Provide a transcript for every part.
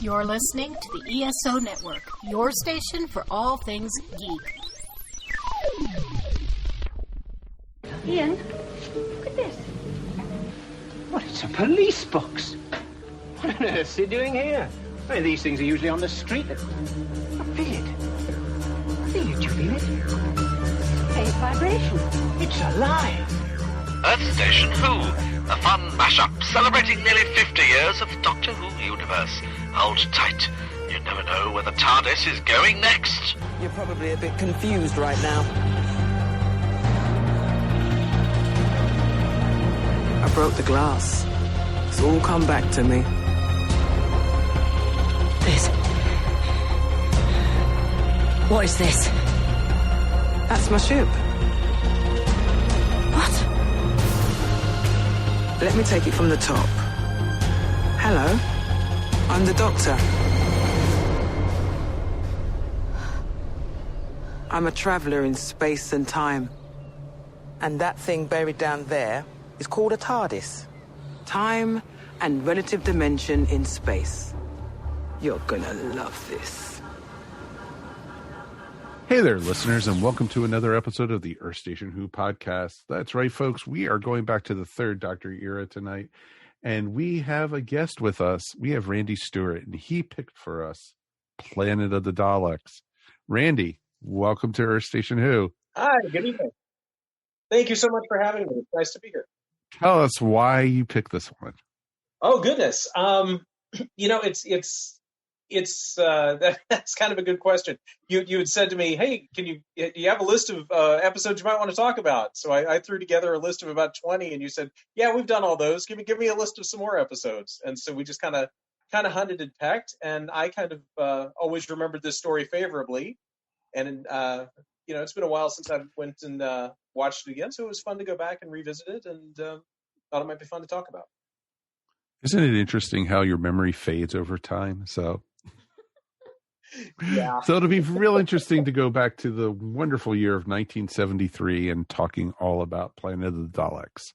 You're listening to the ESO Network, your station for all things geek. Ian, look at this. What, it's a police box? What on earth's he doing here? I mean, these things are usually on the street. I feel it. I feel it. You feel it? Faint vibration. It's alive. Earth Station Who, a fun mashup celebrating nearly 50 years of Doctor Who universe. Hold tight. You never know where the TARDIS is going next. You're probably a bit confused right now. I broke the glass. It's all come back to me. This. What is this? That's my ship. What? Let me take it from the top. Hello, I'm the Doctor. I'm a traveller in space and time. And that thing buried down there is called a TARDIS. Time and relative dimension in space. You're gonna love this. Hey there, listeners, and welcome to another episode of the Earth Station Who podcast. That's right, folks. We are going back to the third Doctor era tonight, and we have a guest with us. We have Randy Stewart, and he picked for us Planet of the Daleks. Randy, welcome to Earth Station Who. Hi, good evening. Thank you so much for having me. It's nice to be here. Tell us why you picked this one. Oh goodness, that's kind of a good question. You had said to me, "Hey, do you have a list of episodes you might want to talk about?" So I threw together a list of about 20, and you said, "Yeah, we've done all those. Give me a list of some more episodes." And so we just kind of hunted and pecked, and I kind of always remembered this story favorably. And it's been a while since I went and watched it again, so it was fun to go back and revisit it, and thought it might be fun to talk about. Isn't it interesting how your memory fades over time? So. Yeah. So it'll be real interesting to go back to the wonderful year of 1973 and talking all about Planet of the Daleks.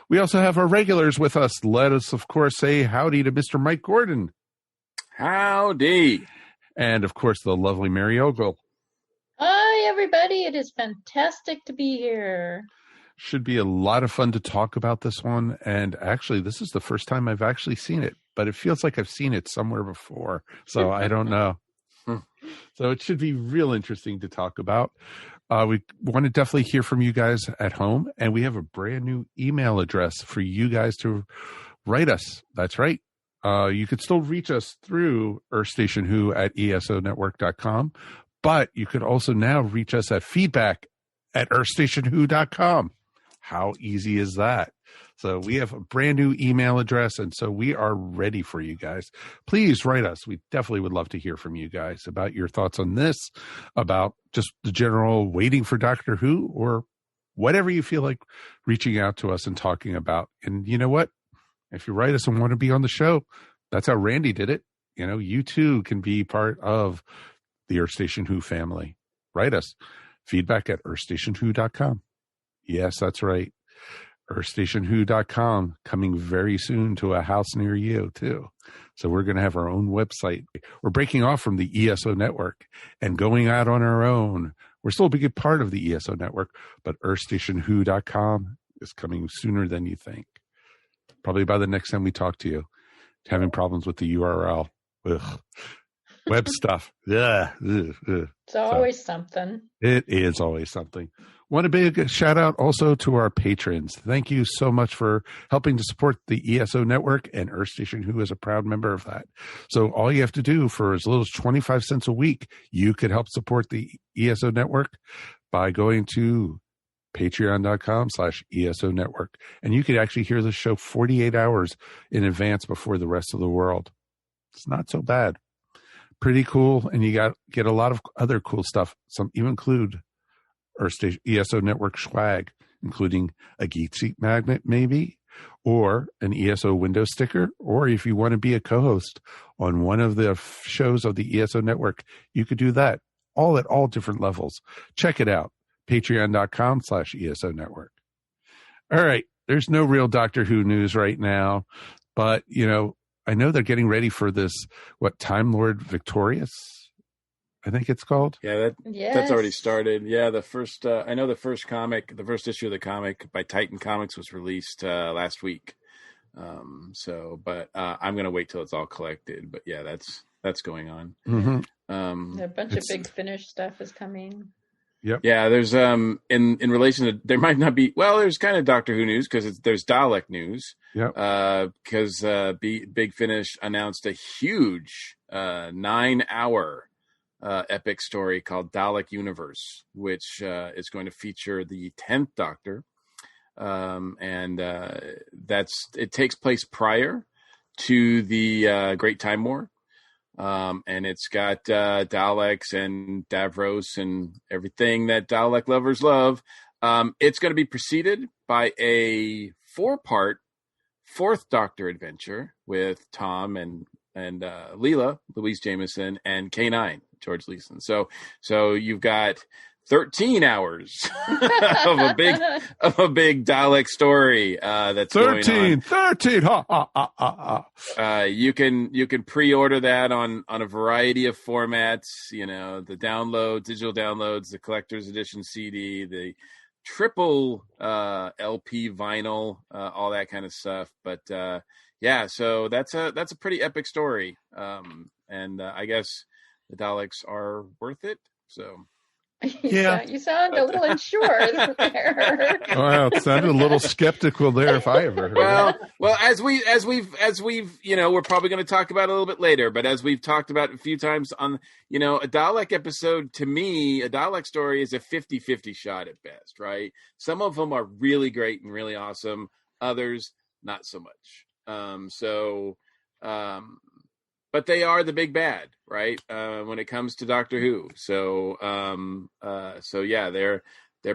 We also have our regulars with us. Let us, of course, say howdy to Mr. Mike Gordon. Howdy. And, of course, the lovely Mary Ogle. Hi, everybody. It is fantastic to be here. Should be a lot of fun to talk about this one. And actually, this is the first time I've actually seen it, but it feels like I've seen it somewhere before. So I don't know. So it should be real interesting to talk about. We want to definitely hear from you guys at home, and we have a brand new email address for you guys to write us. That's right. You could still reach us through earthstationwho@esonetwork.com, but you could also now reach us at feedback@earthstationwho.com. How easy is that? So we have a brand new email address, and so we are ready for you guys. Please write us. We definitely would love to hear from you guys about your thoughts on this, about just the general waiting for Doctor Who, or whatever you feel like reaching out to us and talking about. And you know what? If you write us and want to be on the show, that's how Randy did it. You know, you too can be part of the Earth Station Who family. Write us. feedback@earthstationwho.com. Yes, that's right. earthstationwho.com, coming very soon to a house near you too. So we're going to have our own website. We're breaking off from the ESO network and going out on our own. We're still a big part of the ESO network, but earthstationwho.com is coming sooner than you think. Probably by the next time we talk to you. Having problems with the URL. Ugh. Web stuff. Yeah. It's always something. It is always something. Want a big shout out also to our patrons. Thank you so much for helping to support the ESO network, and Earth Station Who is a proud member of that. So all you have to do for as little as 25 cents a week, you could help support the ESO network by going to patreon.com/ESO network. And you could actually hear the show 48 hours in advance before the rest of the world. It's not so bad. Pretty cool. And you get a lot of other cool stuff. Some even include Earth Station ESO network swag, including a Geek Seat magnet maybe, or an ESO window sticker, or if you want to be a co-host on one of the shows of the ESO network, you could do that, all at all different levels. Check it out, patreon.com/ESO network. All right, there's no real Doctor Who news right now, but, you know, I know they're getting ready for this, Time Lord Victorious, I think it's called. Yeah, that's already started. Yeah, the first I know the first issue of the comic by Titan Comics was released last week. But I'm gonna wait till it's all collected. But yeah, that's going on. Mm-hmm. A bunch of Big Finish stuff is coming. Yep. Yeah, there's in relation to, there might not be, well, there's kind of Doctor Who news because there's Dalek news. Yep. Because Big Finish announced a huge 9-hour epic story called Dalek Universe, which is going to feature the 10th Doctor. It takes place prior to the Great Time War. And it's got Daleks and Davros and everything that Dalek lovers love. It's going to be preceded by a 4-part 4th Doctor adventure with Tom and Leela, Louise Jameson, and K9, George Leeson. So you've got 13 hours of a big Dalek story that's 13, going on. 13, ha, ha, ha, ha, ha. You can pre-order that on a variety of formats. You know, the digital downloads, the collector's edition CD, the triple LP vinyl, all that kind of stuff. But yeah, so that's a pretty epic story. And I guess the Daleks are worth it. So. Yeah, you sound a little unsure there. Well, it sounded a little skeptical there if I ever heard it. Well, as we've we're probably going to talk about it a little bit later, but as we've talked about a few times on, a Dalek episode, to me, a Dalek story is a 50-50 shot at best, right? Some of them are really great and really awesome, others not so much. But they are the big bad, right? When it comes to Doctor Who. So yeah, they're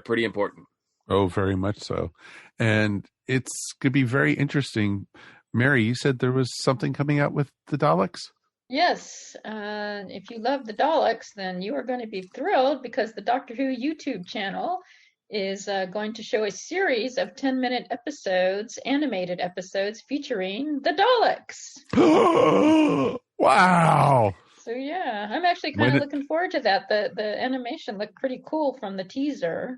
pretty important. Oh, very much so. And it's going to be very interesting. Mary, you said there was something coming out with the Daleks? Yes. If you love the Daleks, then you are going to be thrilled because the Doctor Who YouTube channel is going to show a series of 10-minute episodes, animated episodes, featuring the Daleks. Wow. So yeah, I'm actually kind of looking forward to that. The animation looked pretty cool from the teaser.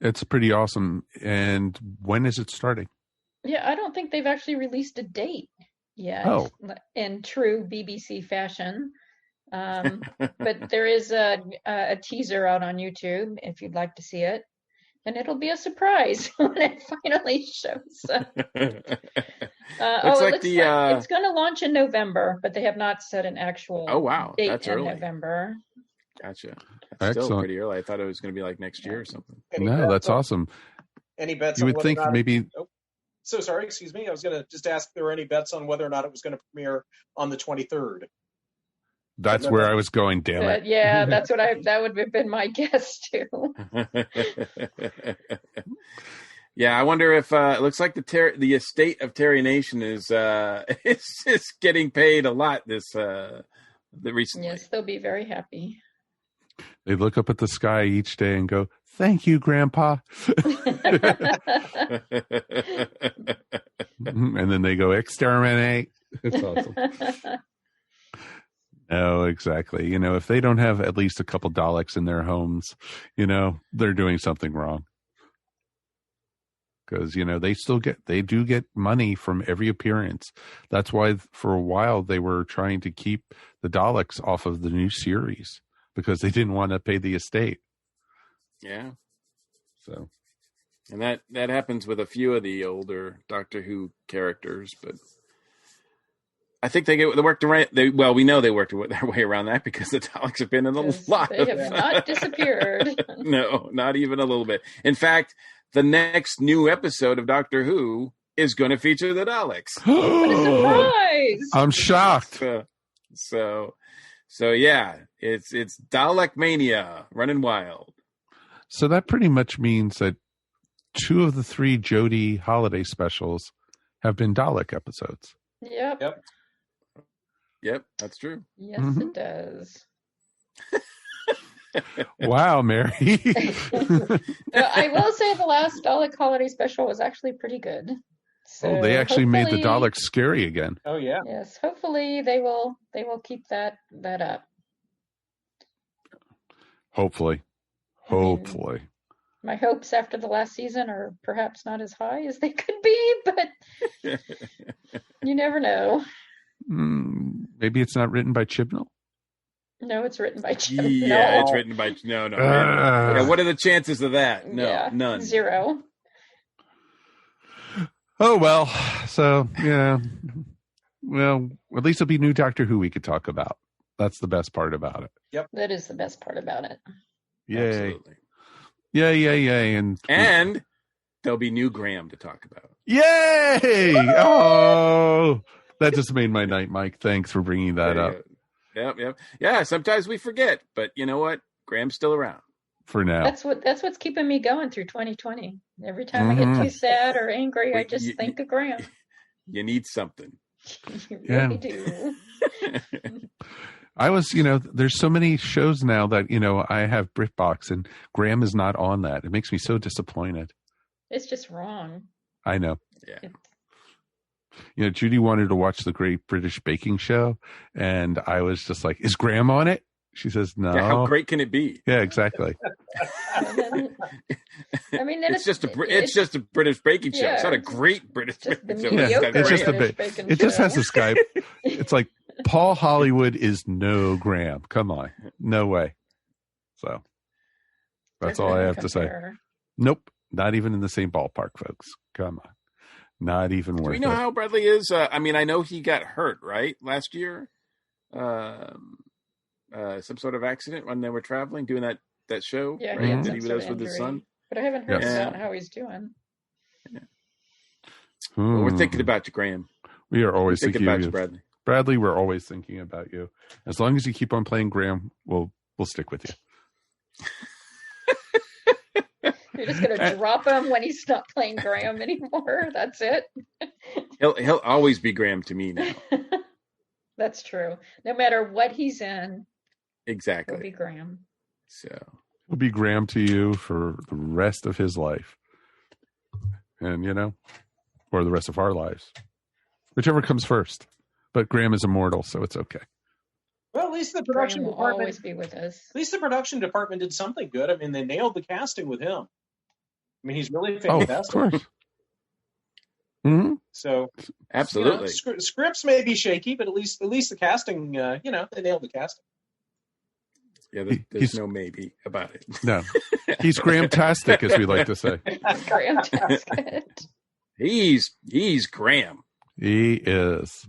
It's pretty awesome. And when is it starting? Yeah, I don't think they've actually released a date yet. Oh. In true BBC fashion. But there is a teaser out on YouTube if you'd like to see it. And it'll be a surprise when it finally shows up. It's going to launch in November, but they have not set an actual date that's in early. November. Gotcha. That's still pretty early. I thought it was going to be like next year or something. That's awesome. Any bets? You would think maybe. Oh, so sorry. Excuse me. I was going to just ask if there were any bets on whether or not it was going to premiere on the 23rd. That's where I was going, damn it. Yeah, that would have been my guess too. Yeah, I wonder if it looks like the estate of Terry Nation is getting paid a lot recently. Yes, they'll be very happy. They look up at the sky each day and go, "Thank you, Grandpa." And then they go, "Exterminate." It's awesome. No, exactly. If they don't have at least a couple Daleks in their homes, they're doing something wrong. Because, they do get money from every appearance. That's why for a while they were trying to keep the Daleks off of the new series because they didn't want to pay the estate. Yeah. So. And that happens with a few of the older Doctor Who characters, but I think they worked around. We know they worked their way around that because the Daleks have been in a lot. They have not disappeared. No, not even a little bit. In fact, the next new episode of Doctor Who is going to feature the Daleks. What a surprise! I'm shocked. So yeah, it's Dalek mania running wild. So that pretty much means that 2 of the 3 Jodie holiday specials have been Dalek episodes. Yep, that's true. Yes, It does. Wow, Mary. I will say the last Dalek holiday special was actually pretty good. So they actually made the hopefully- Daleks scary again. Oh yeah. Yes, hopefully they will keep that up. Hopefully. I mean- Hopefully. My hopes after the last season are perhaps not as high as they could be, but you never know. Maybe it's not written by Chibnall? No, it's written by Jim. Yeah, No. it's written by no. Yeah, what are the chances of that? No, Yeah, none. 0. Oh, well. So, yeah. Well, at least it'll be new Doctor Who we could talk about. That's the best part about it. That is the best part about it. Yay. Absolutely. Yay. And there'll be new Graham to talk about. yay! Oh, that just made my night, Mike. Thanks for bringing that up. Yep. Yeah, sometimes we forget, but you know what? Graham's still around. For now. That's what's keeping me going through 2020. Every time I get too sad or angry, I just think of Graham. You need something. You really do. I was, there's so many shows now that, I have BritBox and Graham is not on that. It makes me so disappointed. It's just wrong. I know. Yeah. Judy wanted to watch the Great British Baking Show, and I was just like, is Graham on it? She says, no. Yeah, how great can it be? Yeah, exactly. It's just a British baking show. It's not a great British baking show. It's just it just has a Skype. It's like Paul Hollywood is no Graham. Come on. No way. So that's all I have to say. Nope. Not even in the same ballpark, folks. Come on. Not even worth it. Do we know how Bradley is? I know he got hurt, right? Last year? Some sort of accident when they were traveling, doing that show, yeah, right? That he was with his son. But I haven't heard about how he's doing. Yeah. Well, we're thinking about you, Graham. We are always thinking about you, Bradley. Bradley, we're always thinking about you. As long as you keep on playing Graham, we'll stick with you. You're just gonna drop him when he's not playing Graham anymore. That's it. He'll always be Graham to me now. That's true. No matter what he's in, exactly, he'll be Graham. So he'll be Graham to you for the rest of his life, and or the rest of our lives, whichever comes first. But Graham is immortal, so it's okay. Well, at least the production Graham will department always be with us. At least the production department did something good. I mean, they nailed the casting with him. I mean, he's really fantastic. Oh, of course. Mm-hmm. So absolutely, scripts may be shaky, but at least the casting, they nailed the casting. Yeah, there's no maybe about it. No, he's Graham-tastic, as we like to say. Graham-tastic. He's Graham. He is.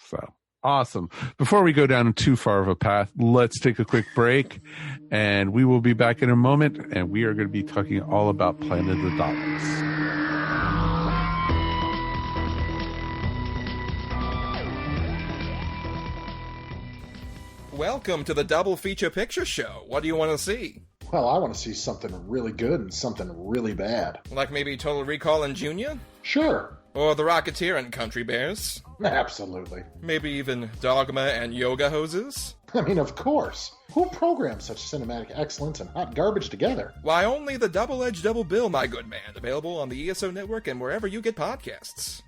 So awesome. Before we go down too far of a path, let's take a quick break, and we will be back in a moment, and we are going to be talking all about Planet of the Daleks. Welcome to the Double Feature Picture Show. What do you want to see? Well, I want to see something really good and something really bad. Like maybe Total Recall and Junior? Sure. Or The Rocketeer and Country Bears? Absolutely. Maybe even Dogma and Yoga Hoses? I mean, of course. Who programs such cinematic excellence and hot garbage together? Why, only the Double-Edged Double Bill, my good man. Available on the ESO Network and wherever you get podcasts.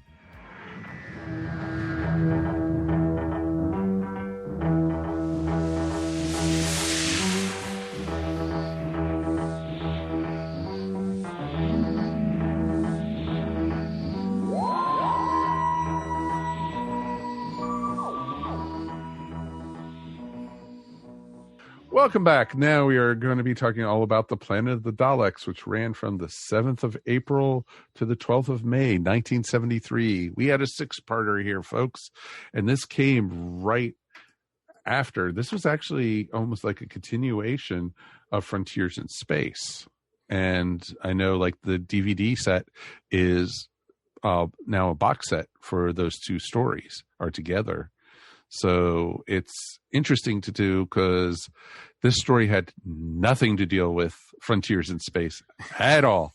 Welcome back. Now we are going to be talking all about the Planet of the Daleks, which ran from the 7th of April to the 12th of May, 1973. We had a 6-parter here, folks, and this came right after. This was actually almost like a continuation of Frontiers in Space. And I know like the DVD set is now a box set for those two stories are together. So it's interesting to do because this story had nothing to deal with Frontiers in Space at all.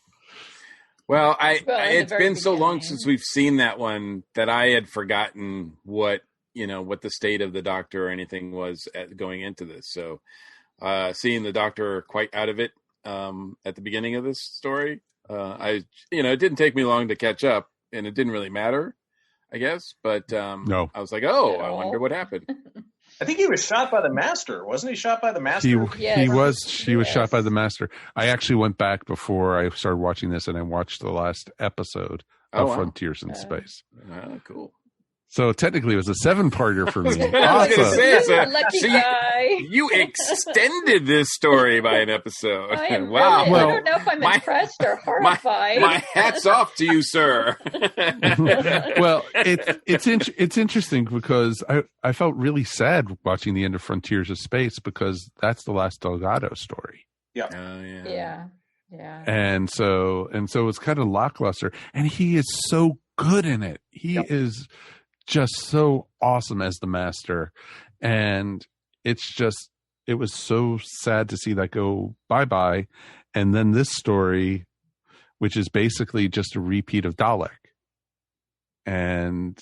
Well, it's been so long since we've seen that one that I had forgotten what the state of the Doctor or anything was going into this. So seeing the Doctor quite out of it at the beginning of this story, it didn't take me long to catch up. and it didn't really matter, I guess. But No. I was like, oh, I wonder what happened. I think he was shot by the Master. Wasn't he shot by the Master? He was shot by the Master. I actually went back before I started watching this, and I watched the last episode of Frontiers in Space. Cool. So technically, it was a 7-parter for me. I was going to say, lucky guy. You extended this story by an episode. Wow. I don't know if I'm impressed or horrified. My hat's off to you, sir. Well, it's interesting because I felt really sad watching the end of Frontiers of Space because that's the last Delgado story. Yeah. Yeah. And so it's kind of lackluster, and he is so good in it. He is just so awesome as the Master, and it was so sad to see that go bye-bye. And then this story, which is basically just a repeat of Dalek, and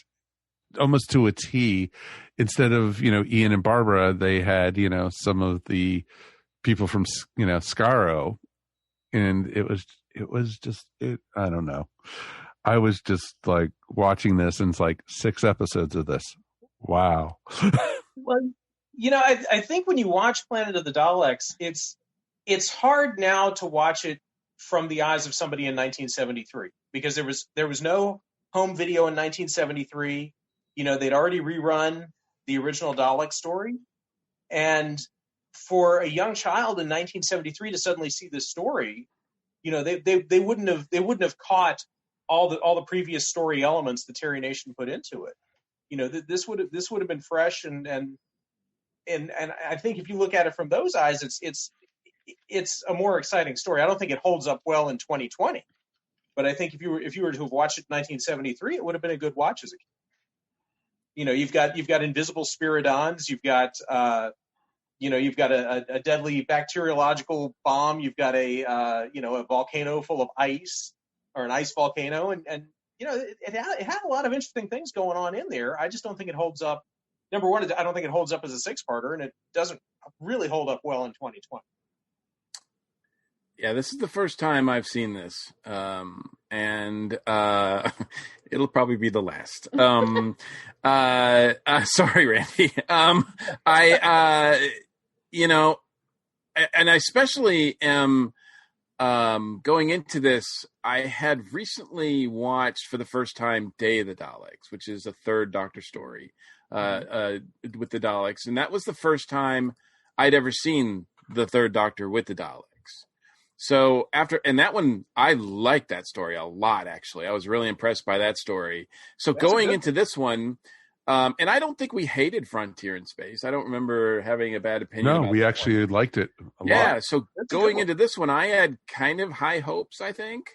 almost to a T, instead of Ian and Barbara, they had some of the people from Skaro, and it was just I don't know. I was just like watching this, and it's like 6 episodes of this. Wow. Well, I think when you watch Planet of the Daleks, it's hard now to watch it from the eyes of somebody in 1973 because there was no home video in 1973. They'd already rerun the original Dalek story, and for a young child in 1973 to suddenly see this story, they wouldn't have caught all the previous story elements that Terry Nation put into it. This would have been fresh, and I think if you look at it from those eyes, it's a more exciting story. I don't think it holds up well in 2020, but I think if you were to have watched it in 1973, it would have been a good watch as a kid. You've got invisible Spiridons, you've got a deadly bacteriological bomb, you've got a volcano full of ice, or an ice volcano, and it had a lot of interesting things going on in there. I just don't think it holds up. Number one, I don't think it holds up as a 6-parter, and it doesn't really hold up well in 2020. Yeah, this is the first time I've seen this, and it'll probably be the last. Sorry, Randy. And I especially am. Going into this, I had recently watched for the first time Day of the Daleks, which is a 3rd Doctor story with the Daleks. And that was the first time I'd ever seen the 3rd Doctor with the Daleks. So and that one, I liked that story a lot, actually. I was really impressed by that story. So going into this one, and I don't think we hated Frontier in Space. I don't remember having a bad opinion. No, we actually liked it a lot. Yeah, so going into this one, I had kind of high hopes, I think.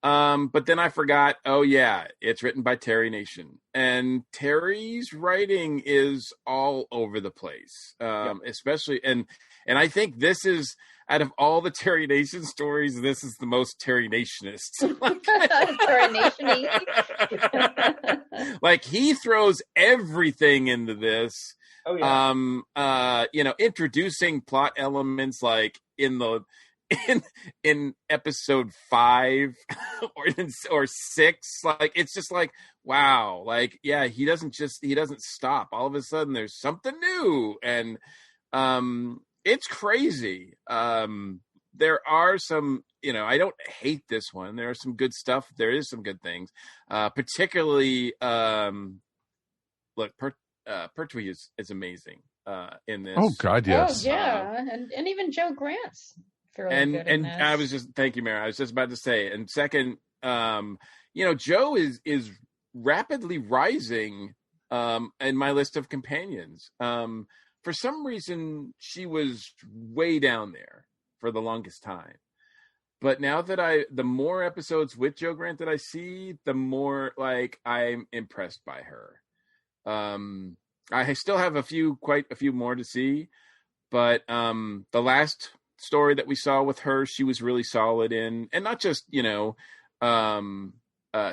But then I forgot, it's written by Terry Nation. And Terry's writing is all over the place, especially. And I think this is, out of all the Terry Nation stories, this is the most Terry Nationist. Terry Nation-y. Like, he throws everything into this. Oh, yeah. Introducing plot elements like in episode 5 or 6. Like, it's just like, wow. Like, yeah, he doesn't stop. All of a sudden there's something new, and it's crazy. There are some, I don't hate this one. There are some good stuff. There is some good things. Particularly, Pertwee is amazing in this. Oh God, yes. Oh yeah, and even Joe Grant's fairly good in this. Thank you, Mary. I was just about to say. And second, Joe is rapidly rising in my list of companions. For some reason, she was way down there for the longest time. But now that the more episodes with Joe Grant that I see, the more like I'm impressed by her. I still have quite a few more to see, but the last story that we saw with her, she was really solid in, and not just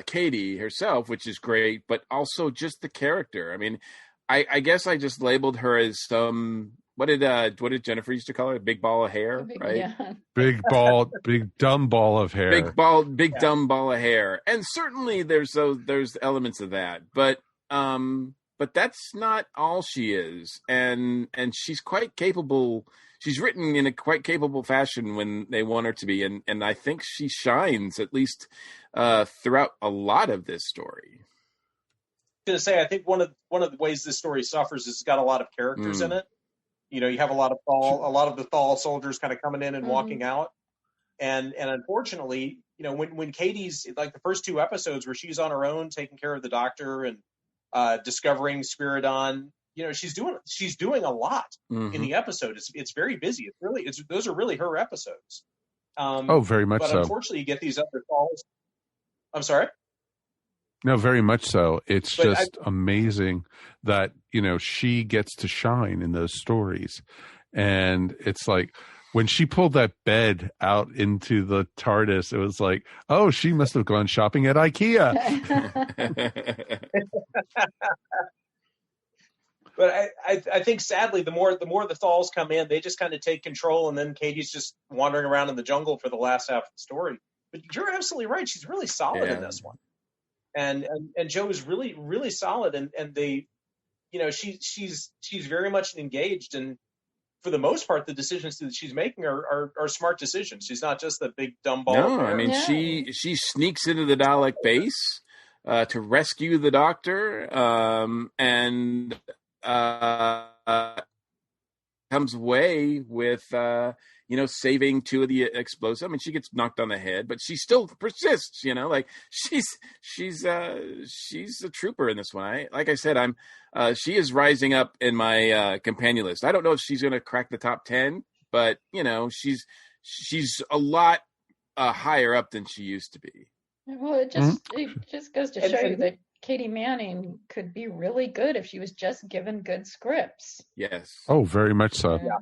Katie herself, which is great, but also just the character. I mean, I guess I just labeled her as some what did Jennifer used to call her? A big ball of hair, right? Yeah. Big dumb ball of hair. Big dumb ball of hair. And certainly there's elements of that, but that's not all she is. And she's quite capable. She's written in a quite capable fashion when they want her to be. And I think she shines, at least throughout a lot of this story. I was going to say, I think one of the ways this story suffers is it's got a lot of characters in it. You know, you have a lot of the Thal soldiers kind of coming in and walking out. And unfortunately, you know, when Katie's, like the first 2 episodes where she's on her own taking care of the doctor and discovering Spiridon, you know, she's doing a lot in the episode. It's very busy. Those are really her episodes. Very much but so. Unfortunately, you get these other Thals. I'm sorry? No, very much so. It's just amazing that, you know, she gets to shine in those stories. And it's like when she pulled that bed out into the TARDIS, it was like, oh, she must have gone shopping at IKEA. But I think sadly, the more the Thals come in, they just kind of take control, and then Katie's just wandering around in the jungle for the last half of the story. But you're absolutely right; she's really solid in this one, and Joe is really, really solid, and they, you know, she's very much engaged, and for the most part, the decisions that she's making are smart decisions. She's not just the big dumb ball. No, I mean she sneaks into the Dalek base to rescue the Doctor, and comes away with saving 2 of the explosives. I mean, she gets knocked on the head, but she still persists. You know, like she's a trooper in this one. Like I said, she is rising up in my companion list. I don't know if she's going to crack the top 10, but you know, she's a lot higher up than she used to be. Well, it just goes to show you that Katie Manning could be really good if she was just given good scripts. Yes. Oh, very much so. Yeah.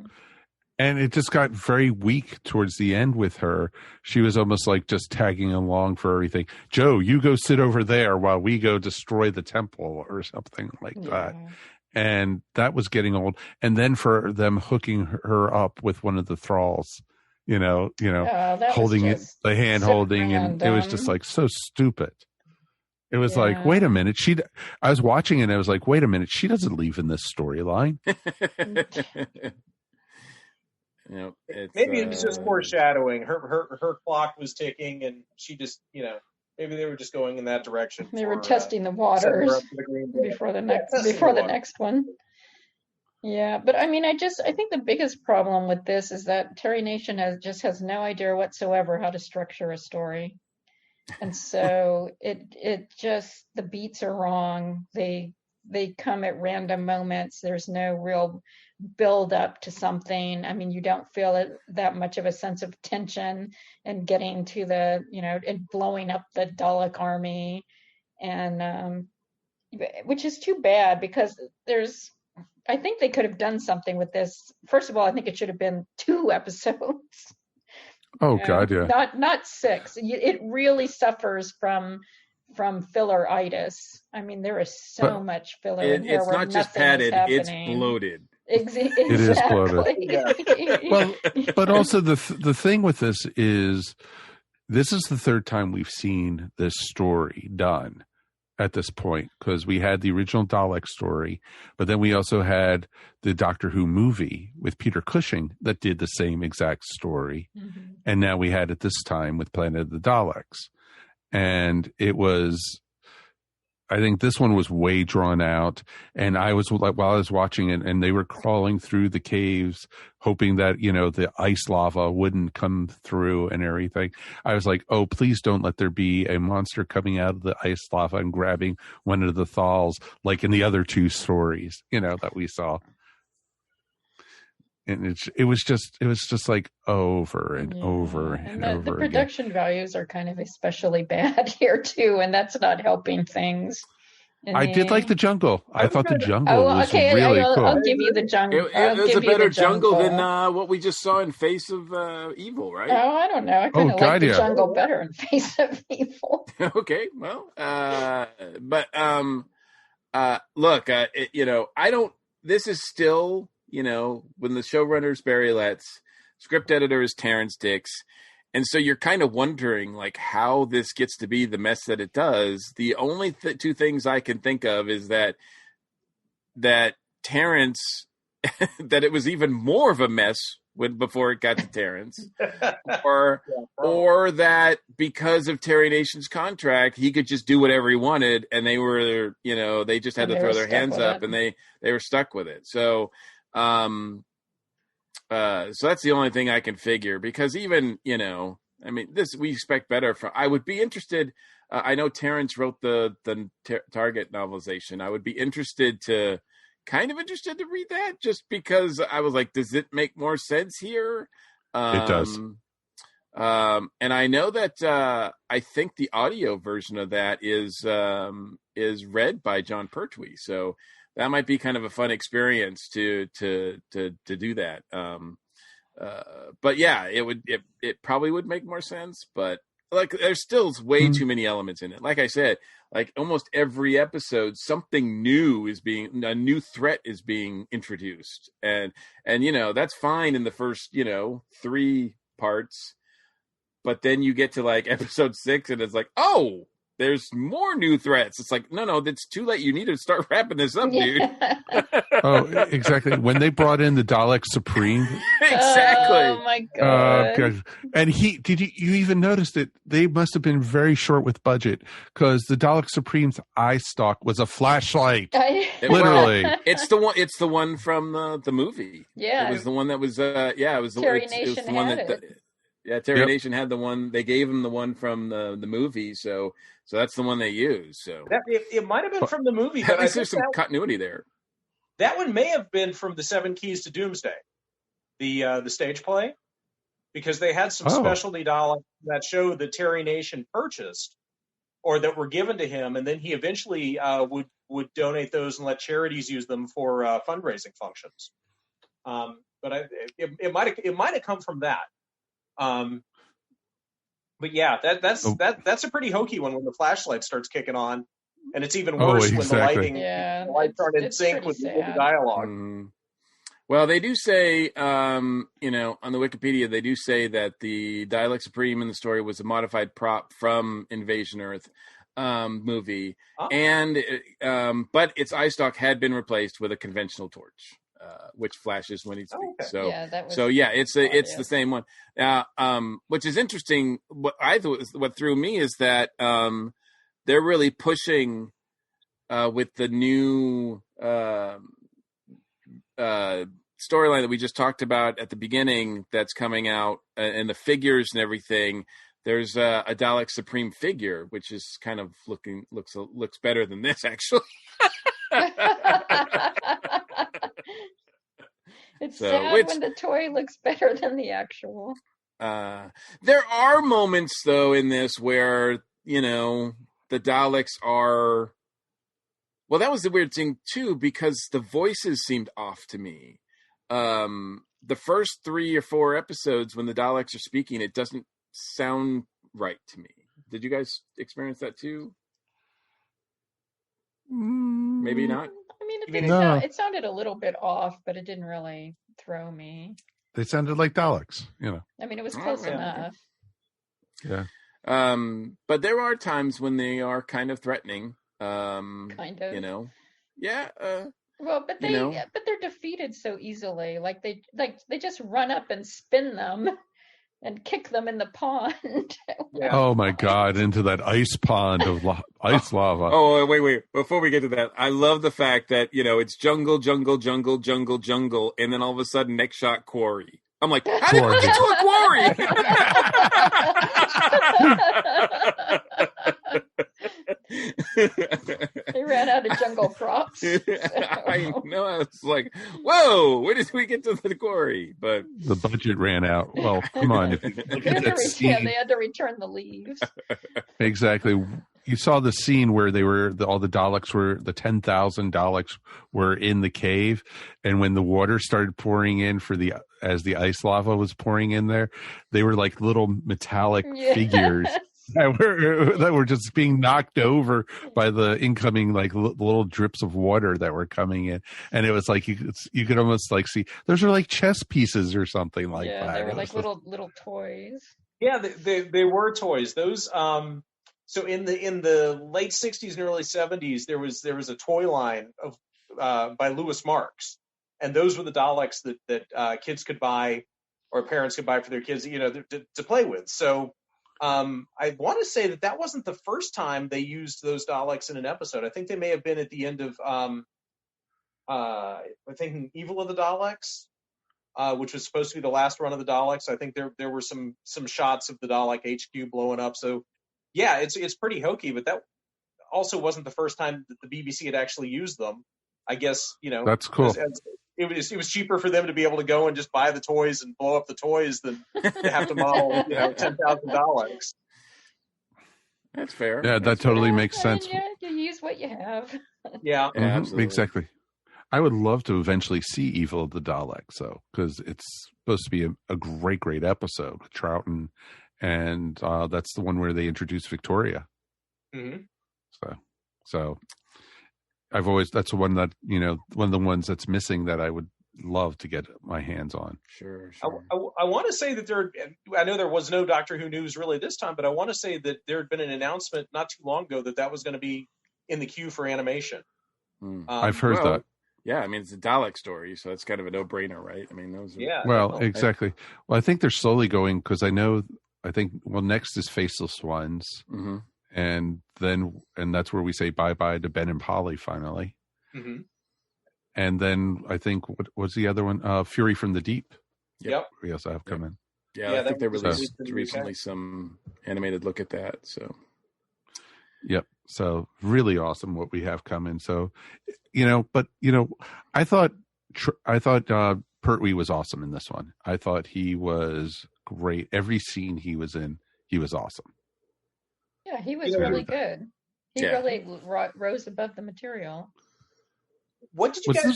And it just got very weak towards the end with her. She was almost like just tagging along for everything. Joe, you go sit over there while we go destroy the temple or something like that. And that was getting old. And then for them hooking her up with one of the thralls, holding it, the hand holding, and it was just like so stupid. It was like, wait a minute. I was watching it and I was like, wait a minute. She doesn't leave in this storyline. Maybe it was just foreshadowing. Her clock was ticking, and she just, maybe they were just going in that direction. They were testing the waters before the next one. Yeah, but I mean, I think the biggest problem with this is that Terry Nation has no idea whatsoever how to structure a story, and so it just, the beats are wrong. They come at random moments. There's no real build up to something. I mean, you don't feel that much of a sense of tension and getting to and blowing up the Dalek army, and which is too bad, because I think they could have done something with this. First of all, I think it should have been 2 episodes. Oh God, yeah. Not 6. It really suffers from filleritis. I mean, there is so much filler in here. It's not just padded; it's bloated. Exactly. It is bloated. Well, but also the thing with this is the 3rd time we've seen this story done at this point, because we had the original Dalek story, but then we also had the Doctor Who movie with Peter Cushing that did the same exact story, and now we had it this time with Planet of the Daleks. And it was, I think this one was way drawn out. And I was like, while I was watching it, and they were crawling through the caves, hoping that, the ice lava wouldn't come through and everything. I was like, oh, please don't let there be a monster coming out of the ice lava and grabbing one of the Thals, like in the other 2 stories, that we saw. And it was just like over and over and over. The production values are kind of especially bad here too, and that's not helping things. I did like the jungle. I thought the jungle was really cool. I'll give you the jungle. It was a better jungle than what we just saw in Face of Evil, right? Oh, I don't know. I kind of like the jungle better in Face of Evil. Okay, well, look, I don't. This is still, when the showrunner's Barry Letts, script editor is Terrence Dix. And so you're kind of wondering, like, how this gets to be the mess that it does. The only two things I can think of is that Terrence, that it was even more of a mess before it got to Terrence, or that because of Terry Nation's contract, he could just do whatever he wanted, and they were, they just had to throw their hands up, and they were stuck with it. So, so that's the only thing I can figure, because even, this, we expect better from, I would be interested. I know Terrence wrote the Target novelization. I would be interested to read that, just because I was like, does it make more sense here? It does. And I know that I think the audio version of that is read by John Pertwee, so that might be kind of a fun experience to do that. But yeah, it probably would make more sense, but like there's still way too many elements in it. Like I said, like almost every episode, something new a new threat is being introduced. And that's fine in the first, 3 parts, but then you get to like episode 6 and it's like, oh, there's more new threats. It's like, no, that's too late. You need to start wrapping this up, dude. Oh, exactly. When they brought in the Dalek Supreme. Exactly. Oh my God. And did you even notice that they must have been very short with budget, because the Dalek Supreme's eye stalk was a flashlight. Literally. It's the one from the movie. Yeah. It was the one that was it was Terry it was Nation the one had that it. Yeah, Terry Nation had the one. They gave him the one from the movie, so that's the one they used. So it might have been from the movie, but at least there's some continuity there. That one may have been from the 7 Keys to Doomsday, the stage play, because they had some specialty Daleks that show that Terry Nation purchased or that were given to him, and then he eventually would donate those and let charities use them for fundraising functions. But it might have come from that. But yeah, that's a pretty hokey one when the flashlight starts kicking on, and it's even worse when the lights aren't in sync with the dialogue. Mm. Well, they do say, on the Wikipedia, they do say that the Dalek Supreme in the story was a modified prop from Invasion Earth movie, and but its eye stalk had been replaced with a conventional torch. Which flashes when he speaks. Okay. It's the same one. Which is interesting. What threw me is that they're really pushing with the new storyline that we just talked about at the beginning that's coming out, and the figures and everything. There's a Dalek Supreme figure, which is kind of looks better than this, actually. It's sad when the toy looks better than the actual. There are moments, though, in this where, the Daleks are... Well, that was the weird thing, too, because the voices seemed off to me. The first 3 or 4 episodes, when the Daleks are speaking, it doesn't sound right to me. Did you guys experience that, too? Maybe not. I mean, it sounded a little bit off, but it didn't really throw me. They sounded like Daleks, I mean, it was close enough. Yeah. But there are times when they are kind of threatening. Kind of. Yeah. Well, but they're defeated so easily. Like they just run up and spin them and kick them in the pond. Oh my God, into that ice pond of ice lava. Oh, wait. Before we get to that, I love the fact that, it's jungle, jungle, jungle, jungle, jungle, and then all of a sudden, next shot, quarry. I'm like, how did we get to a quarry? They ran out of jungle props. I know. I was like, whoa, where did we get to the quarry? But the budget ran out. Well, come on. If you look at that scene, they had to return the leaves. Exactly. You saw the scene where all the Daleks were, the 10,000 Daleks were in the cave. And when the water started pouring in as the ice lava was pouring in there, they were like little metallic figures that were just being knocked over by the incoming like little drips of water that were coming in, and it was like you could almost like see those are like chess pieces or something like that. Yeah, they were like little toys. Yeah, they were toys. Those so in the late 60s and early 70s there was a toy line of by Louis Marx, and those were the Daleks that kids could buy or parents could buy for their kids, to play with. So I want to say that wasn't the first time they used those Daleks in an episode. I think they may have been at the end of I think Evil of the Daleks, which was supposed to be the last run of the Daleks. I think there were some shots of the Dalek HQ blowing up. So yeah, it's pretty hokey, but that also wasn't the first time that the BBC had actually used them. I guess, that's cool. It was cheaper for them to be able to go and just buy the toys and blow up the toys than to have to model 10,000 Daleks. That's fair. Yeah, that totally makes sense. Yeah, you use what you have. Yeah, absolutely. Exactly. I would love to eventually see Evil of the Daleks, though, because it's supposed to be a great episode with Troughton, and that's the one where they introduce Victoria. Mm-hmm. So that's one that one of the ones that's missing that I would love to get my hands on. Sure. I want to say that I know there was no Doctor Who news really this time, but I want to say that there had been an announcement not too long ago that was going to be in the queue for animation. I've heard that. Yeah, I mean, it's a Dalek story, so it's kind of a no-brainer, right? I mean, those are... Yeah. Well, exactly. Well, I think they're slowly going, because next is Faceless Ones, mm-hmm. and that's where we say bye-bye to Ben and Polly, finally. Mm-hmm. And then I think, what was the other one? Fury from the Deep. Yep. We also have come in. Yeah, I think they released recently some animated look at that, so... Yep. So really awesome what we have coming. So, I thought Pertwee was awesome in this one. I thought he was great. Every scene he was in, he was awesome. Yeah, he was really good. He really rose above the material. What did you guys think?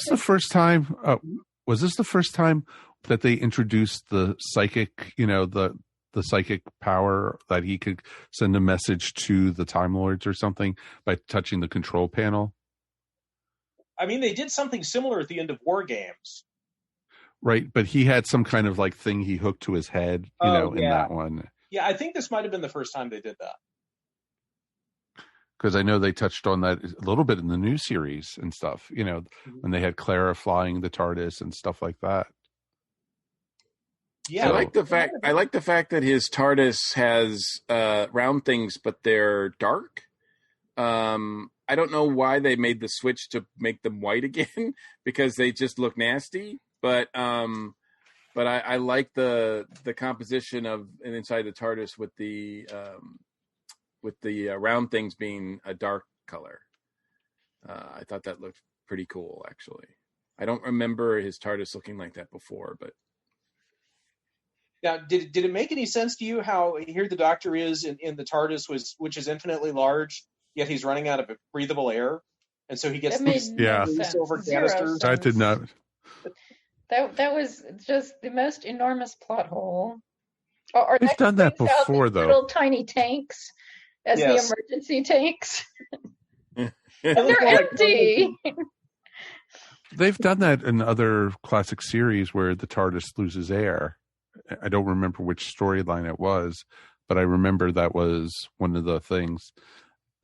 Was this the first time that they introduced the psychic, the psychic power that he could send a message to the Time Lords or something by touching the control panel? I mean, they did something similar at the end of War Games. Right, but he had some kind of like thing he hooked to his head, in that one. Yeah, I think this might have been the first time they did that. Because I know they touched on that a little bit in the new series and stuff, when they had Clara flying the TARDIS and stuff like that. Yeah, I like the fact that his TARDIS has round things, but they're dark. I don't know why they made the switch to make them white again, because they just look nasty. But I like the composition of inside the TARDIS with the round things being a dark color. I thought that looked pretty cool, actually. I don't remember his TARDIS looking like that before, but. Now, did it make any sense to you how here the Doctor is in the TARDIS, which is infinitely large, yet he's running out of breathable air, and so he gets these silver canisters? I did not. That was just the most enormous plot hole. They've done that before, though. Little tiny tanks as the emergency tanks. And they're empty. They've done that in other classic series where the TARDIS loses air. I don't remember which storyline it was, but I remember that was one of the things.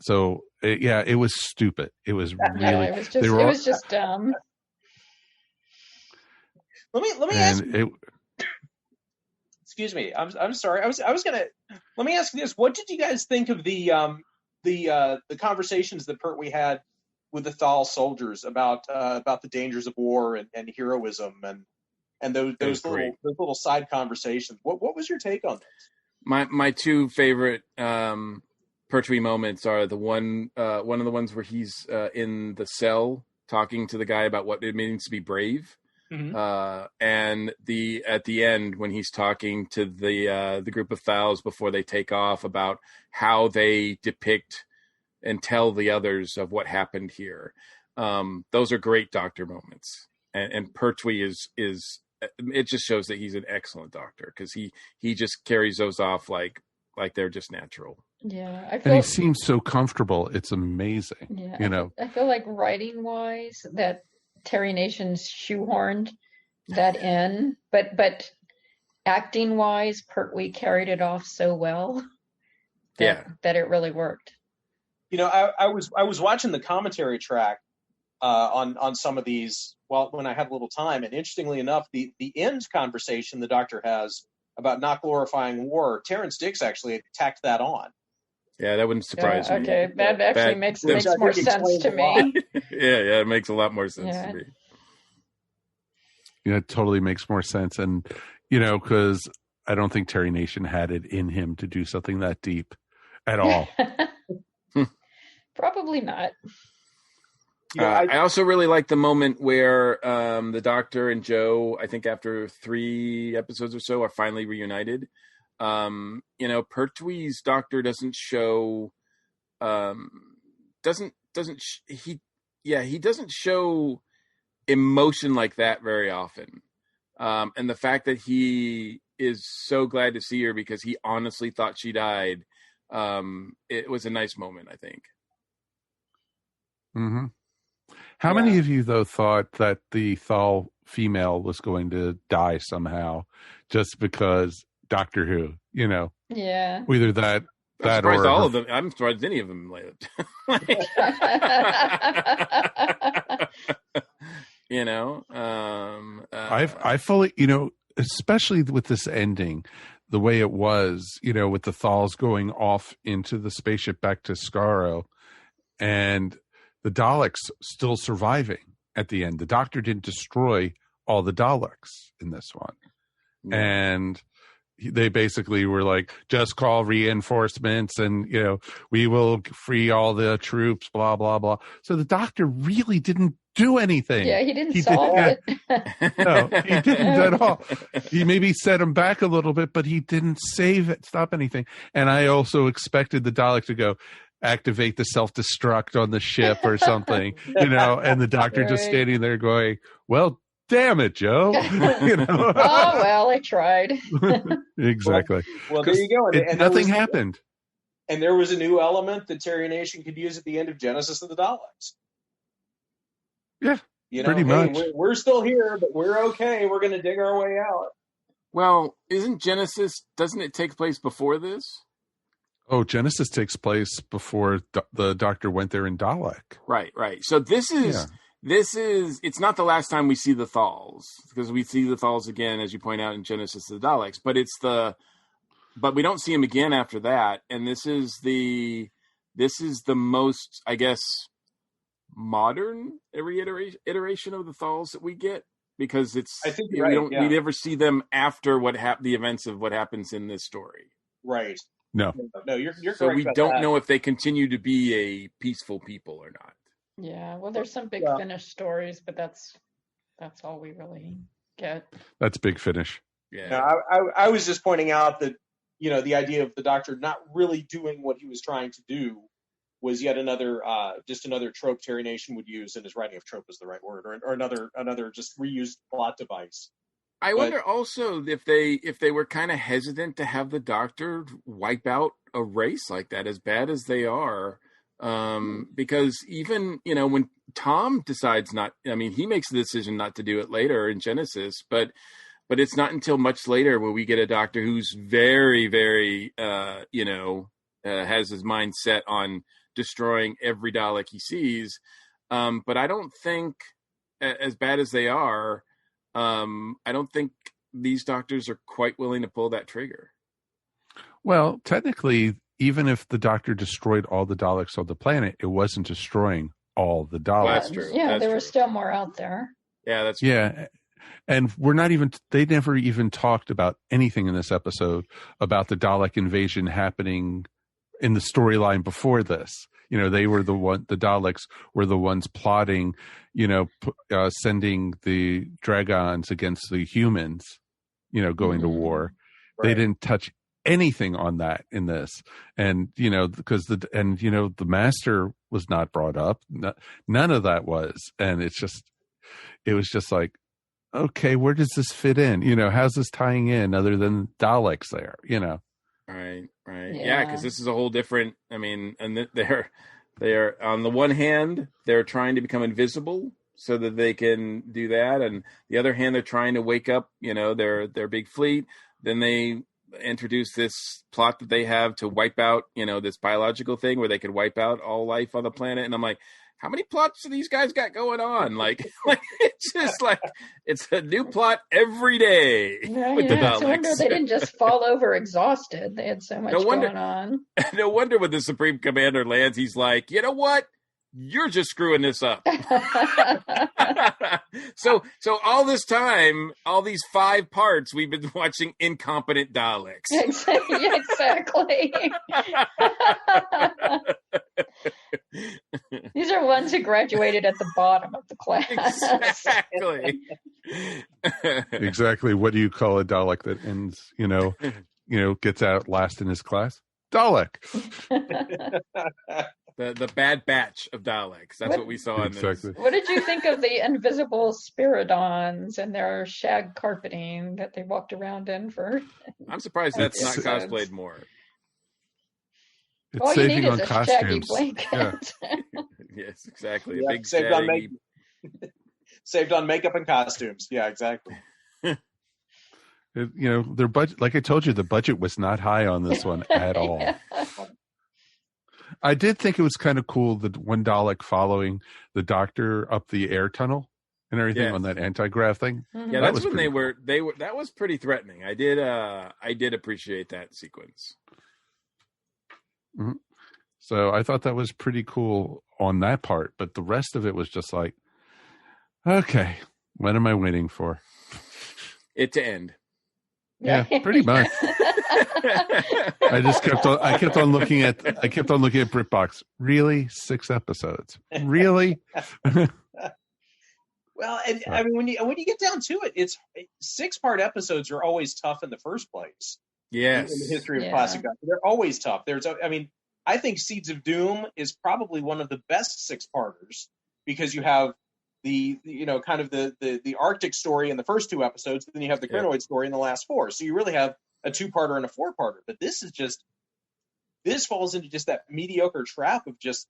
So it was stupid. It was really. It was just dumb. Let me ask. Excuse me. I'm sorry. I was gonna. Let me ask you this. What did you guys think of the conversations that Pertwee had with the Thal soldiers about the dangers of war and heroism and those little side conversations? What was your take on this? My two favorite Pertwee moments are one of the ones where he's in the cell talking to the guy about what it means to be brave. Mm-hmm. And at the end when he's talking to the group of Thals before they take off about how they depict and tell the others of what happened here. Those are great Doctor moments, and Pertwee is it just shows that he's an excellent Doctor, because he just carries those off like like they're just natural. Yeah, I And feel. he seems so comfortable. It's amazing. Yeah, You know, I feel like writing wise that Terry Nation's shoehorned that in, but acting wise, Pertwee carried it off so well that it really worked. You know, I was watching the commentary track on some of these when I had a little time, and interestingly enough, the end conversation the Doctor has about not glorifying war, Terrence Dicks actually tacked that on. Yeah, that wouldn't surprise me. Okay, that actually makes more sense to me. Yeah, it makes a lot more sense to me. Yeah, it totally makes more sense. And, you know, because I don't think Terry Nation had it in him to do something that deep at all. Probably not. I also really like the moment where the Doctor and Joe, I think after 3 episodes or so, are finally reunited. You know, Pertwee's Doctor doesn't show, he doesn't show emotion like that very often. And the fact that he is so glad to see her because he honestly thought she died, it was a nice moment, I think. Mm-hmm. How many of you, though, thought that the Thal female was going to die somehow just because Doctor Who, you know? Yeah. Either that I'm surprised or all of them. I'm surprised any of them lived. You know? I fully, you know, especially with this ending, the way it was, you know, with the Thals going off into the spaceship back to Skaro and the Daleks still surviving at the end. The Doctor didn't destroy all the Daleks in this one. Yeah. And they basically were like, just call reinforcements and, you know, we will free all the troops, blah, blah, blah. So the Doctor really didn't do anything. Yeah, he didn't solve it. No, he didn't at all. He maybe set him back a little bit, but he didn't stop anything. And I also expected the Dalek to go, activate the self-destruct on the ship or something, you know, and the Doctor just standing there going, well, damn it, Joe. You know? Oh, well, I tried. Exactly. Well, there you go. And nothing happened. And there was a new element that Terry Nation could use at the end of Genesis of the Daleks. Yeah, you know, pretty much. We're still here, but we're okay. We're going to dig our way out. Well, doesn't it take place before this? Oh, Genesis takes place before the Doctor went there in Dalek. Right. So this is, it's not the last time we see the Thals, because we see the Thals again, as you point out, in Genesis of the Daleks, but we don't see him again after that. And this is the most, I guess, modern iteration of the Thals that we get, because we never see them after the events of what happens in this story. Right. No, you're correct. So we don't know if they continue to be a peaceful people or not. Yeah, well, there's some Big Finish stories, but that's all we really get. That's Big Finish. Yeah. No, I was just pointing out that, you know, the idea of the Doctor not really doing what he was trying to do was yet another trope Terry Nation would use, and his writing of trope is the right word, or another just reused plot device. I wonder also if they were kind of hesitant to have the Doctor wipe out a race like that, as bad as they are, because even, you know, when Tom decides he makes the decision not to do it later in Genesis, but it's not until much later where we get a Doctor who's very, very, has his mind set on destroying every Dalek he sees. But I don't think, as bad as they are, I don't think these Doctors are quite willing to pull that trigger. Well, technically, even if the Doctor destroyed all the Daleks on the planet, it wasn't destroying all the Daleks. Well, that's true. Yeah, there were still more out there. Yeah, that's true. Yeah. And they never even talked about anything in this episode about the Dalek invasion happening in the storyline before this. You know, the Daleks were the ones plotting, you know, sending the Dragons against the humans, you know, going to war. Right. They didn't touch anything on that in this. And, you know, the Master was not brought up. None of that was. And it was just like, okay, where does this fit in? You know, how's this tying in other than Daleks there, you know? Right. Yeah. Because this is a whole different. I mean, and they're on the one hand they're trying to become invisible so that they can do that, and the other hand they're trying to wake up, their big fleet. Then they introduce this plot that they have to wipe out, this biological thing where they could wipe out all life on the planet, and I'm like, how many plots do these guys got going on? Like it's just like it's a new plot every day. With the No Daleks. wonder they didn't just fall over exhausted. They had so much going on. No wonder when the Supreme Commander lands, he's like, you know what? You're just screwing this up. So all this time, all these 5 parts, we've been watching incompetent Daleks. Exactly. These are ones who graduated at the bottom of the class. Exactly. What do you call a Dalek that ends, gets out last in his class? Dalek. The bad batch of Daleks. That's what we saw in this. What did you think of the invisible Spiridons and their shag carpeting that they walked around in for? I'm surprised that's not cosplayed more. It's all you need saving is on a costumes. shaggy blanket. Yeah. Yes, exactly. Yeah, A big shaggy. Saved on makeup and costumes. Yeah, exactly. Their budget, like I told you, the budget was not high on this one at all. Yeah. I did think it was kind of cool, the one Dalek following the Doctor up the air tunnel and everything on that anti-grav thing. Mm-hmm. Yeah, that that's was when they cool. were. That was pretty threatening. I did appreciate that sequence. Mm-hmm. So I thought that was pretty cool on that part, but the rest of it was just like, okay, what am I waiting for? It to end. Yeah, pretty much. I kept on looking at BritBox. Really? 6 episodes? Really? Well, and I mean, when you get down to it, it's 6-part episodes are always tough in the first place. Yes. In the history of classic Doctor, they're always tough. I think Seeds of Doom is probably one of the best 6-parters because you have the kind of the Arctic story in the first 2 episodes, then you have the Krynoid story in the last 4. So you really have a 2-parter and a 4-parter. But this falls into just that mediocre trap of just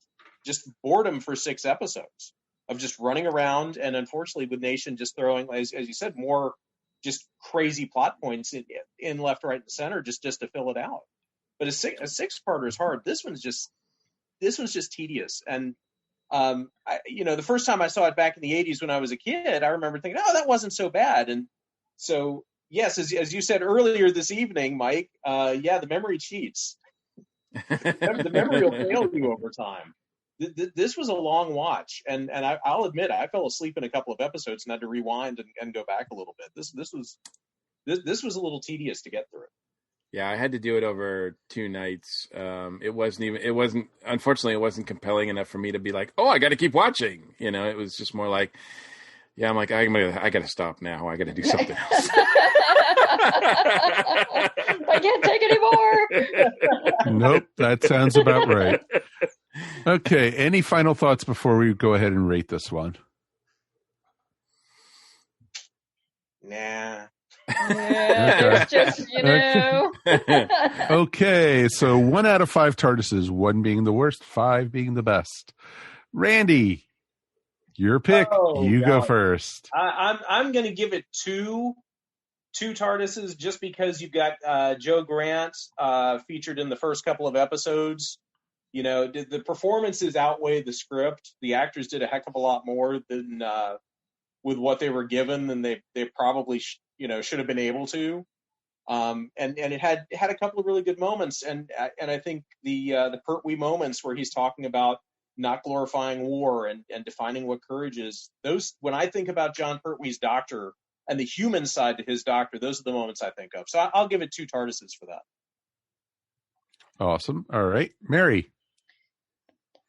boredom for 6 episodes of just running around, and unfortunately with Nation just throwing, as you said, more just crazy plot points in left, right, and center just to fill it out. But a 6-parter is hard. This one's just tedious. And the first time I saw it back in the 80s when I was a kid, I remember thinking, oh, that wasn't so bad. And so, yes, as you said earlier this evening, Mike, the memory cheats. The memory will fail you over time. This was a long watch, and I'll admit I fell asleep in a couple of episodes and had to rewind and go back a little bit. This was a little tedious to get through. Yeah, I had to do it over 2 nights. Unfortunately, it wasn't compelling enough for me to be like, oh, I got to keep watching. It was just more like, yeah, I'm like, I got to stop now. I got to do something else. I can't take anymore. Nope, that sounds about right. Okay, any final thoughts before we go ahead and rate this one? Nah. Yeah, it's just, Okay, so 1 out of 5 TARDISes, 1 being the worst, 5 being the best. Randy, your pick. You go first. I'm going to give it 2 TARDISes just because you've got Joe Grant featured in the first couple of episodes. The performances outweigh the script. The actors did a heck of a lot more than with what they were given than they probably should have been able to. And it had a couple of really good moments, and I think the Pertwee moments where he's talking about not glorifying war and defining what courage is. Those, when I think about John Pertwee's Doctor and the human side to his Doctor, those are the moments I think of. So I'll give it 2 TARDISes for that. Awesome. All right, Mary.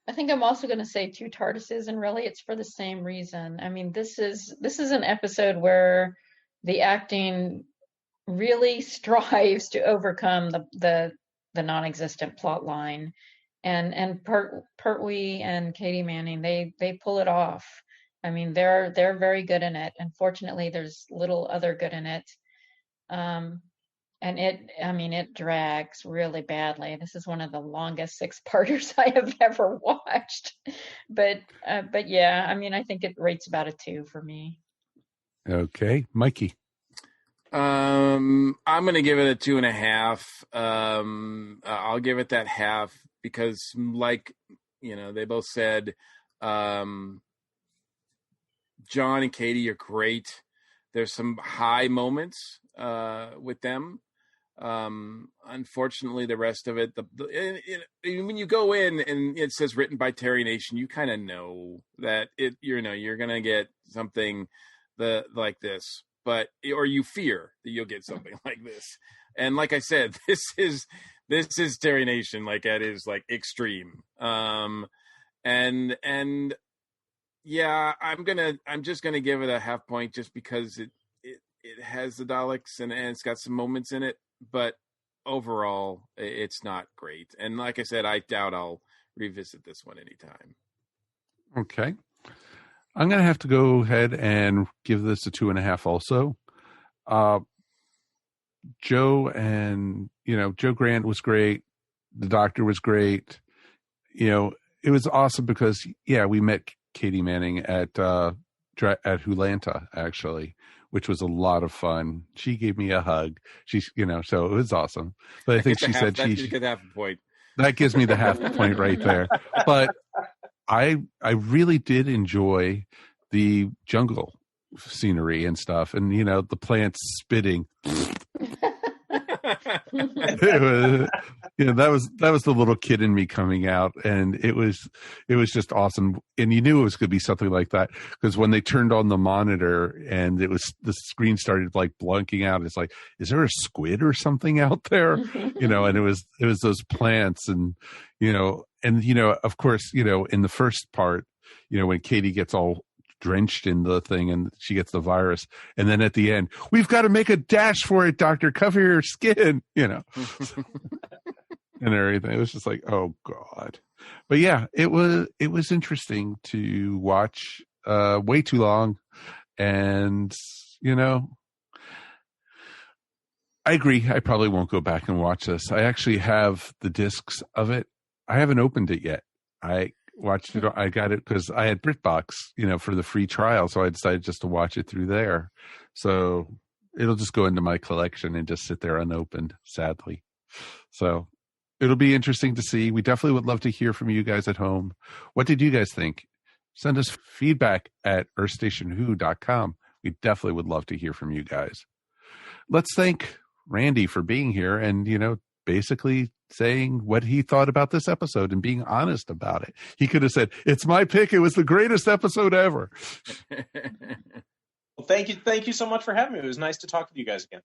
I think I'm also going to say 2 TARDISes, and really it's for the same reason. I mean, this is an episode where the acting really strives to overcome the non-existent plot line, and Pertwee and Katie Manning, they pull it off. I mean, they're very good in it. Unfortunately, there's little other good in it. And it drags really badly. This is one of the longest 6-parters I have ever watched. But yeah, I think it rates about a 2 for me. Okay, Mikey. I'm going to give it a 2.5. I'll give it that half because, like, they both said, John and Katie are great. There's some high moments with them. Unfortunately, the rest of it, when you go in and it says written by Terry Nation, you kind of know that you're going to get something like this, or you fear that you'll get something like this. And like I said, this is Terry Nation, like at his like extreme. And yeah, I'm just gonna give it a half point just because it has the Daleks and it's got some moments in it, but overall it's not great. And like I said, I doubt I'll revisit this one anytime. Okay. I'm going to have to go ahead and give this a 2.5 also. Joe Grant was great. The Doctor was great. It was awesome because, we met Katie Manning at Hulanta, actually, which was a lot of fun. She gave me a hug. She's, so it was awesome. But I think she said she could have a point. That gives me the half point right there. But I really did enjoy the jungle scenery and stuff, and the plants spitting. That was the little kid in me coming out, and it was just awesome. And you knew it was going to be something like that because when they turned on the monitor and the screen started like blanking out, it's like, is there a squid or something out there? And it was those plants, and of course, in the first part, when Katie gets all drenched in the thing and she gets the virus, and then at the end, we've got to make a dash for it, doctor, cover your skin, and everything. It was just like, oh God. But yeah, it was interesting to watch, way too long. And I agree, I probably won't go back and watch this. I actually have the discs of it. I haven't opened it yet. I watched it. I got it because I had BritBox, for the free trial. So I decided just to watch it through there. So it'll just go into my collection and just sit there unopened, sadly. So it'll be interesting to see. We definitely would love to hear from you guys at home. What did you guys think? Send us feedback at earthstationwho.com. We definitely would love to hear from you guys. Let's thank Randy for being here and, basically saying what he thought about this episode and being honest about it. He could have said, it's my pick. It was the greatest episode ever. Well, thank you so much for having me. It was nice to talk with you guys again.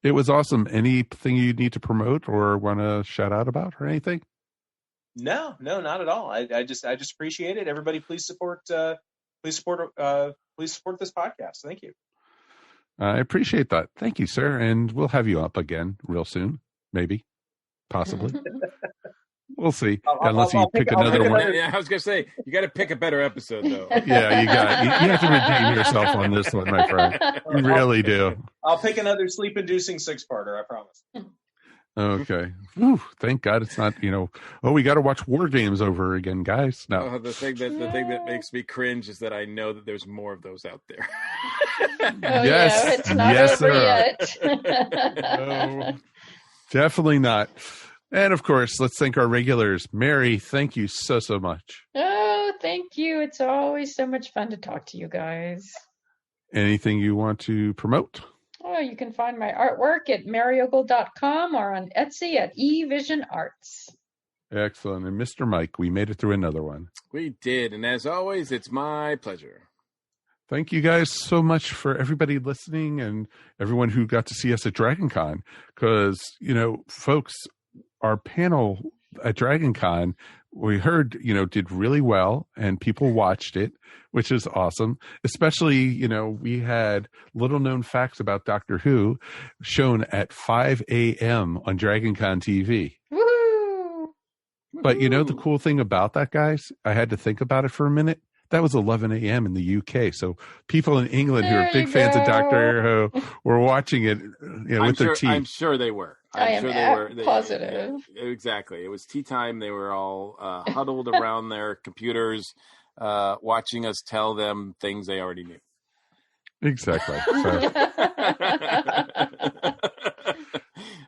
It was awesome. Anything you need to promote or want to shout out about or anything? No, not at all. I just appreciate it. Everybody, please support this podcast. Thank you. I appreciate that. Thank you, sir. And we'll have you up again real soon. Maybe, possibly. We'll see. Unless you pick another one. Yeah, I was going to say, you got to pick a better episode, though. Yeah, you have to redeem yourself on this one, my friend. You really do. I'll pick another sleep-inducing 6-parter, I promise. Okay. Whew, thank God it's not, we got to watch War Games over again, guys. No. The thing that makes me cringe is that I know that there's more of those out there. Yes. Yeah, it's not yes, over yet. No, definitely not. And of course, let's thank our regulars. Mary, thank you so much. Oh, thank you. It's always so much fun to talk to you guys. Anything you want to promote? Oh, you can find my artwork at maryogle.com or on Etsy at eVision Arts. Excellent. And Mr. Mike, we made it through another one. We did. And as always, it's my pleasure. Thank you guys so much for everybody listening and everyone who got to see us at DragonCon. Because, folks, our panel at DragonCon, we heard, did really well and people watched it, which is awesome. Especially, we had little known facts about Doctor Who shown at 5 a.m. on DragonCon TV. Woo! But the cool thing about that, guys, I had to think about it for a minute. That was 11 a.m. in the UK. So people in England who There are big you fans of go. Doctor Who were watching it with their tea. I'm sure they were. I I'm sure am they were. positive. Exactly. It was tea time. They were all huddled around their computers, watching us tell them things they already knew. Exactly. So.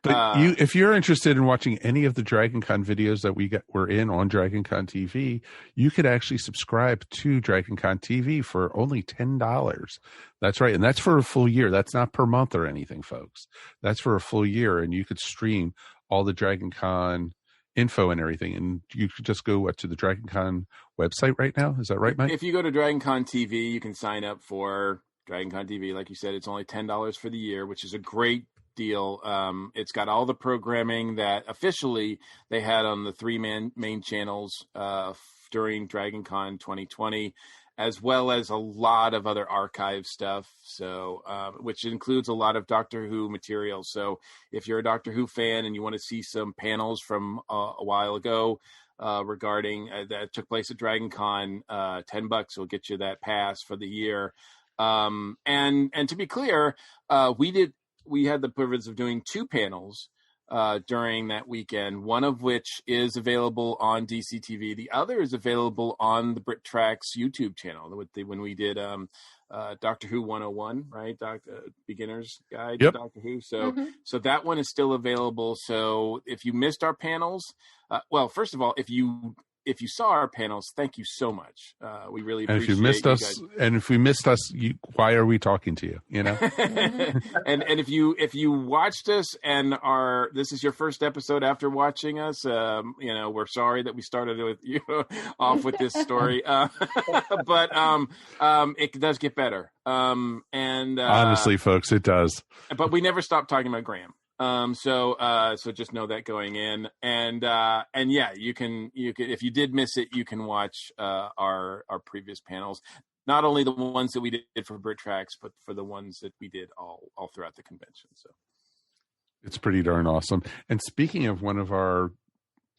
But if you're interested in watching any of the DragonCon videos that we're in on DragonCon TV, you could actually subscribe to DragonCon TV for only $10. That's right. And that's for a full year. That's not per month or anything, folks. That's for a full year. And you could stream all the DragonCon info and everything. And you could just go to the DragonCon website right now. Is that right, Mike? If you go to DragonCon TV, you can sign up for DragonCon TV. Like you said, it's only $10 for the year, which is a great deal. It's got all the programming that officially they had on the three main channels during DragonCon 2020, as well as a lot of other archive stuff. So, which includes a lot of Doctor Who material. So, if you're a Doctor Who fan and you want to see some panels from a while ago regarding that took place at DragonCon, $10 will get you that pass for the year. And to be clear, we had the privilege of doing two panels during that weekend, one of which is available on DCTV. The other is available on the BritTrax YouTube channel when we did Doctor Who 101, right? Beginner's Guide to Doctor Who. So, so that one is still available. So if you missed our panels, well, first of all, if you saw our panels, thank you so much. We really appreciate it. And if we missed us, why are we talking to you? You know. and if you watched us and this is your first episode after watching us, we're sorry that we started with you off with this story, but it does get better. Honestly, folks, it does. But we never stop talking about Graham. So just know that going in, and yeah, you can if you did miss it, you can watch our previous panels, not only the ones that we did for BritTrax, but for the ones that we did all throughout the convention. So it's pretty darn awesome. And speaking of one of our,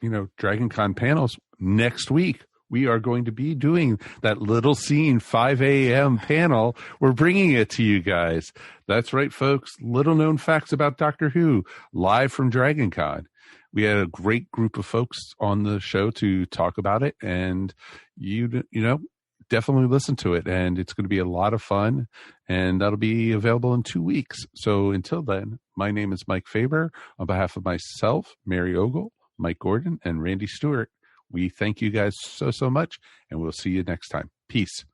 DragonCon panels, next week we are going to be doing that Little Scene 5 a.m. panel. We're bringing it to you guys. That's right, folks. Little known facts about Doctor Who, live from DragonCon. We had a great group of folks on the show to talk about it, and definitely listen to it. And it's going to be a lot of fun, and that'll be available in 2 weeks. So until then, my name is Mike Faber. On behalf of myself, Mary Ogle, Mike Gordon, and Randy Stewart, we thank you guys so much, and we'll see you next time. Peace.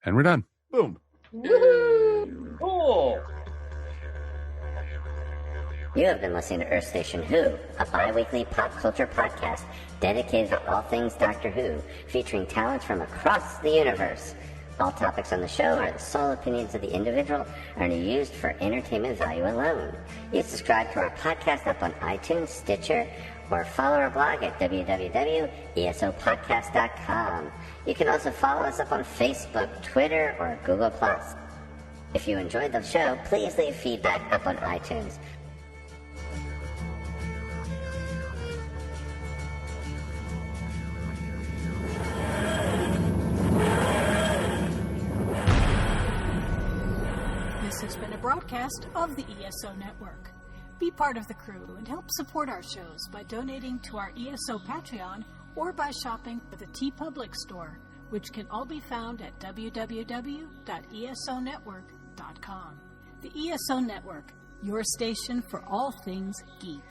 And we're done. Boom. Woohoo! Cool. You have been listening to Earth Station Who, a bi-weekly pop culture podcast dedicated to all things Doctor Who, featuring talents from across the universe. All topics on the show are the sole opinions of the individual and are used for entertainment value alone. You subscribe to our podcast up on iTunes, Stitcher, or follow our blog at www.esopodcast.com. You can also follow us up on Facebook, Twitter, or Google+. If you enjoyed the show, please leave feedback up on iTunes. This has been a broadcast of the ESO Network. Be part of the crew and help support our shows by donating to our ESO Patreon or by shopping at the TeePublic store, which can all be found at www.esonetwork.com. The ESO Network, your station for all things geek.